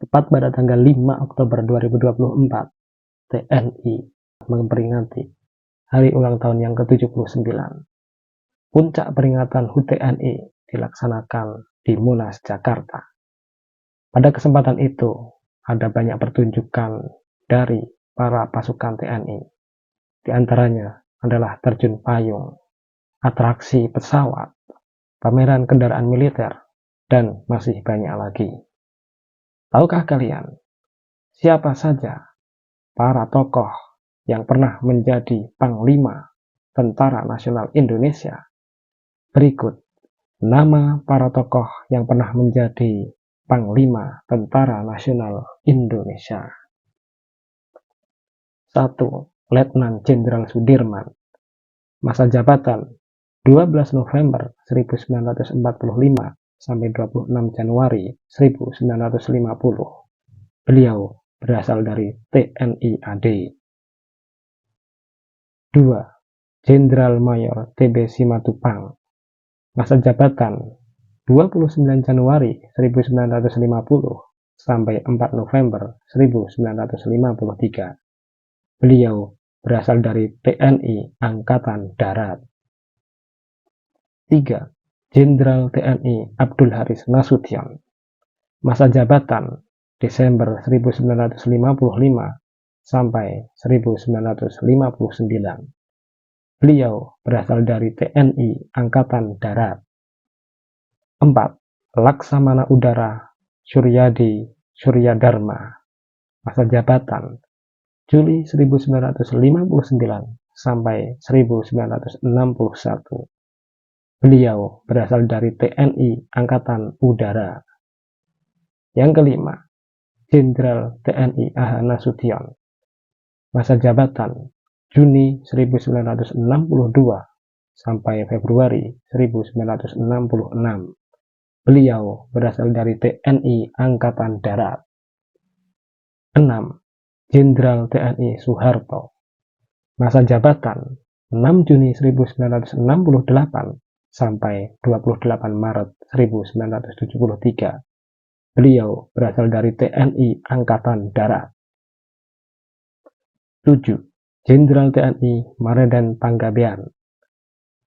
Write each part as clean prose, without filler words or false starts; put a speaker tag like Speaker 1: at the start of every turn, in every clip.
Speaker 1: Tepat pada tanggal 5 Oktober 2024, TNI memperingati hari ulang tahun yang ke-79. Puncak peringatan HUT TNI dilaksanakan di Monas, Jakarta. Pada kesempatan itu, ada banyak pertunjukan dari para pasukan TNI. Di antaranya adalah terjun payung, atraksi pesawat, pameran kendaraan militer, dan masih banyak lagi. Tahukah kalian siapa saja para tokoh yang pernah menjadi Panglima Tentara Nasional Indonesia? Berikut nama para tokoh yang pernah menjadi Panglima Tentara Nasional Indonesia. 1. Letnan Jenderal Sudirman. Masa jabatan 12 November 1945 sampai 26 Januari 1950. Beliau berasal dari TNI AD. 2. Jenderal Mayor TB Simatupang. Masa jabatan 29 Januari 1950 sampai 4 November 1953. Beliau berasal dari TNI Angkatan Darat. 3. Jenderal TNI Abdul Haris Nasution. Masa jabatan Desember 1955 sampai 1959. Beliau berasal dari TNI Angkatan Darat. 4. Laksamana Udara Suryadi Suryadharma. Masa jabatan Juli 1959 sampai 1961. Beliau berasal dari TNI Angkatan Udara. Yang kelima, Jenderal TNI AH Nasution. Masa jabatan Juni 1962 sampai Februari 1966. Beliau berasal dari TNI Angkatan Darat. 6. Jenderal TNI Soeharto. Masa jabatan 6 Juni 1968 sampai 28 Maret 1973. Beliau berasal dari TNI Angkatan Darat. 7. Jenderal TNI Maredan Panggabean.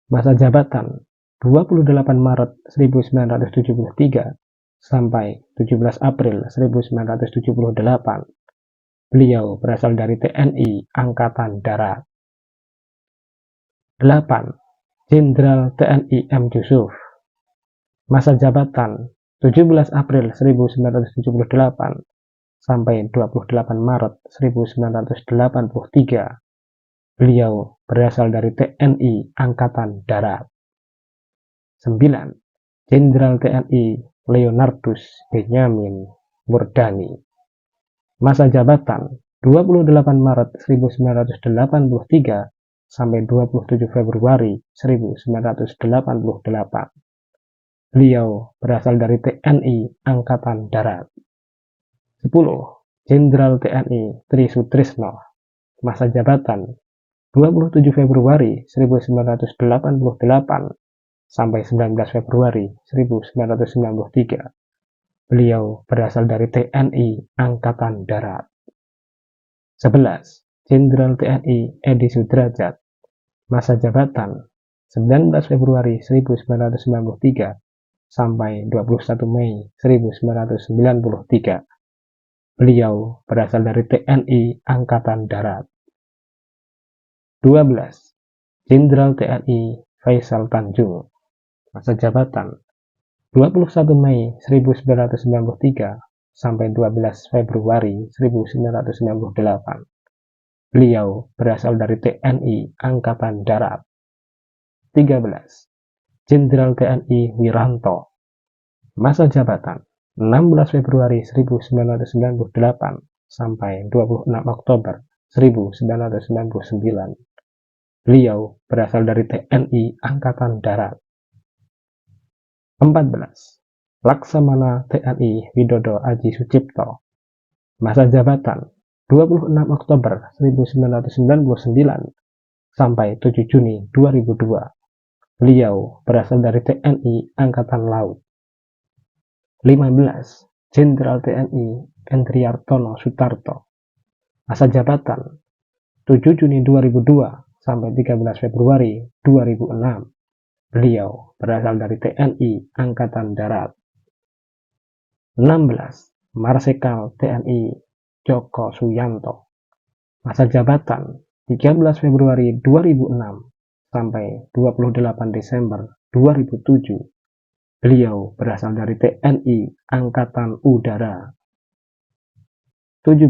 Speaker 1: Masa jabatan 28 Maret 1973 sampai 17 April 1978. Beliau berasal dari TNI Angkatan Darat. 8. Jenderal TNI M. Yusuf. Masa jabatan 17 April 1978 sampai 28 Maret 1983. Beliau berasal dari TNI Angkatan Darat. 9. Jenderal TNI Leonardus Benyamin Murdani. Masa jabatan 28 Maret 1983 sampai 27 Februari 1988. Beliau berasal dari TNI Angkatan Darat. 10. Jenderal TNI Tri Sutrisno. Masa jabatan 27 Februari 1988 sampai 19 Februari 1993. Beliau berasal dari TNI Angkatan Darat. 11. Jenderal TNI Edi Sudrajat. Masa jabatan 19 Februari 1993 sampai 21 Mei 1993. Beliau berasal dari TNI Angkatan Darat. 12. Jenderal TNI Faisal Tanjung. Masa jabatan 21 Mei 1993 sampai 12 Februari 1998. Beliau berasal dari TNI Angkatan Darat. 13. Jenderal TNI Wiranto. Masa jabatan 16 Februari 1998 sampai 26 Oktober 1999. Beliau berasal dari TNI Angkatan Darat. 14. Laksamana TNI Widodo Aji Sucipto. Masa jabatan 26 Oktober 1999 sampai 7 Juni 2002. Beliau berasal dari TNI Angkatan Laut. 15. Jenderal TNI Endriartono Sutarto. Masa jabatan 7 Juni 2002 sampai 13 Februari 2006. Beliau berasal dari TNI Angkatan Darat. 16. Marsikal TNI Joko Suyanto. Masa jabatan 13 Februari 2006 sampai 28 Desember 2007. Beliau berasal dari TNI Angkatan Udara. 17.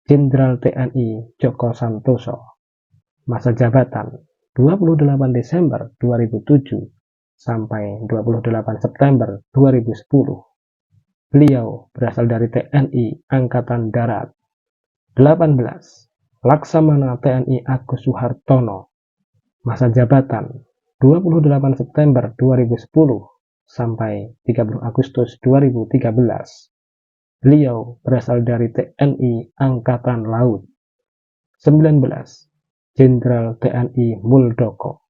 Speaker 1: Jenderal TNI Joko Santoso. Masa jabatan 28 Desember 2007 sampai 28 September 2010. Beliau berasal dari TNI Angkatan Darat. 18. Laksamana TNI Agus Suhartono. Masa jabatan 28 September 2010 sampai 30 Agustus 2013. Beliau berasal dari TNI Angkatan Laut. 19. Jenderal TNI Muldoko.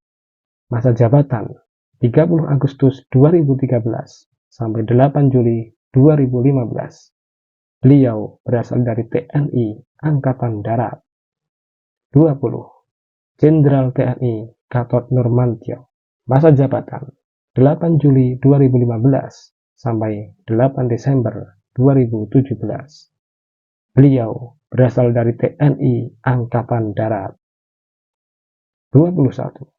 Speaker 1: Masa jabatan 30 Agustus 2013 sampai 8 Juli 2015. Beliau berasal dari TNI Angkatan Darat. 20. Jenderal TNI Gatot Nurmantio. Masa jabatan 8 Juli 2015 sampai 8 Desember 2017. Beliau berasal dari TNI Angkatan Darat. 21.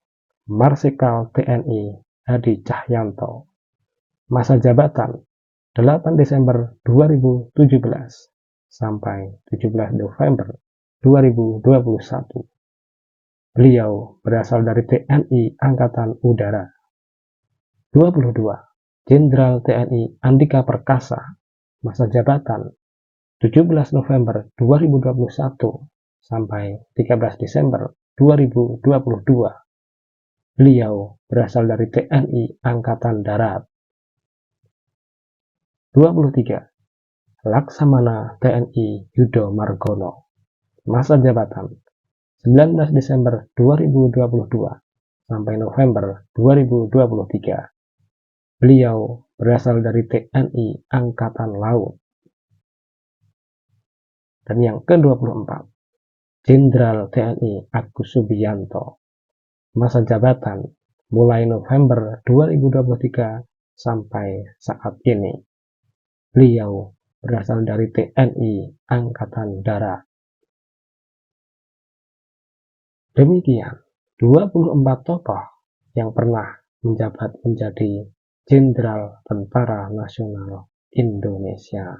Speaker 1: Marsikal TNI Hadi Cahyanto. Masa jabatan 8 Desember 2017 sampai 17 November 2021. Beliau berasal dari TNI Angkatan Udara. 22. Jenderal TNI Andika Perkasa. Masa jabatan 17 November 2021 sampai 13 Desember 2022. Beliau berasal dari TNI Angkatan Darat. 23. Laksamana TNI Yudo Margono. Masa jabatan 19 Desember 2022 sampai November 2023. Beliau berasal dari TNI Angkatan Laut. Dan yang ke-24, Jenderal TNI Agus Subianto. Masa jabatan mulai November 2023 sampai saat ini. Beliau berasal dari TNI Angkatan Darat. Demikian 24 tokoh yang pernah menjabat menjadi Jenderal Tentara Nasional Indonesia.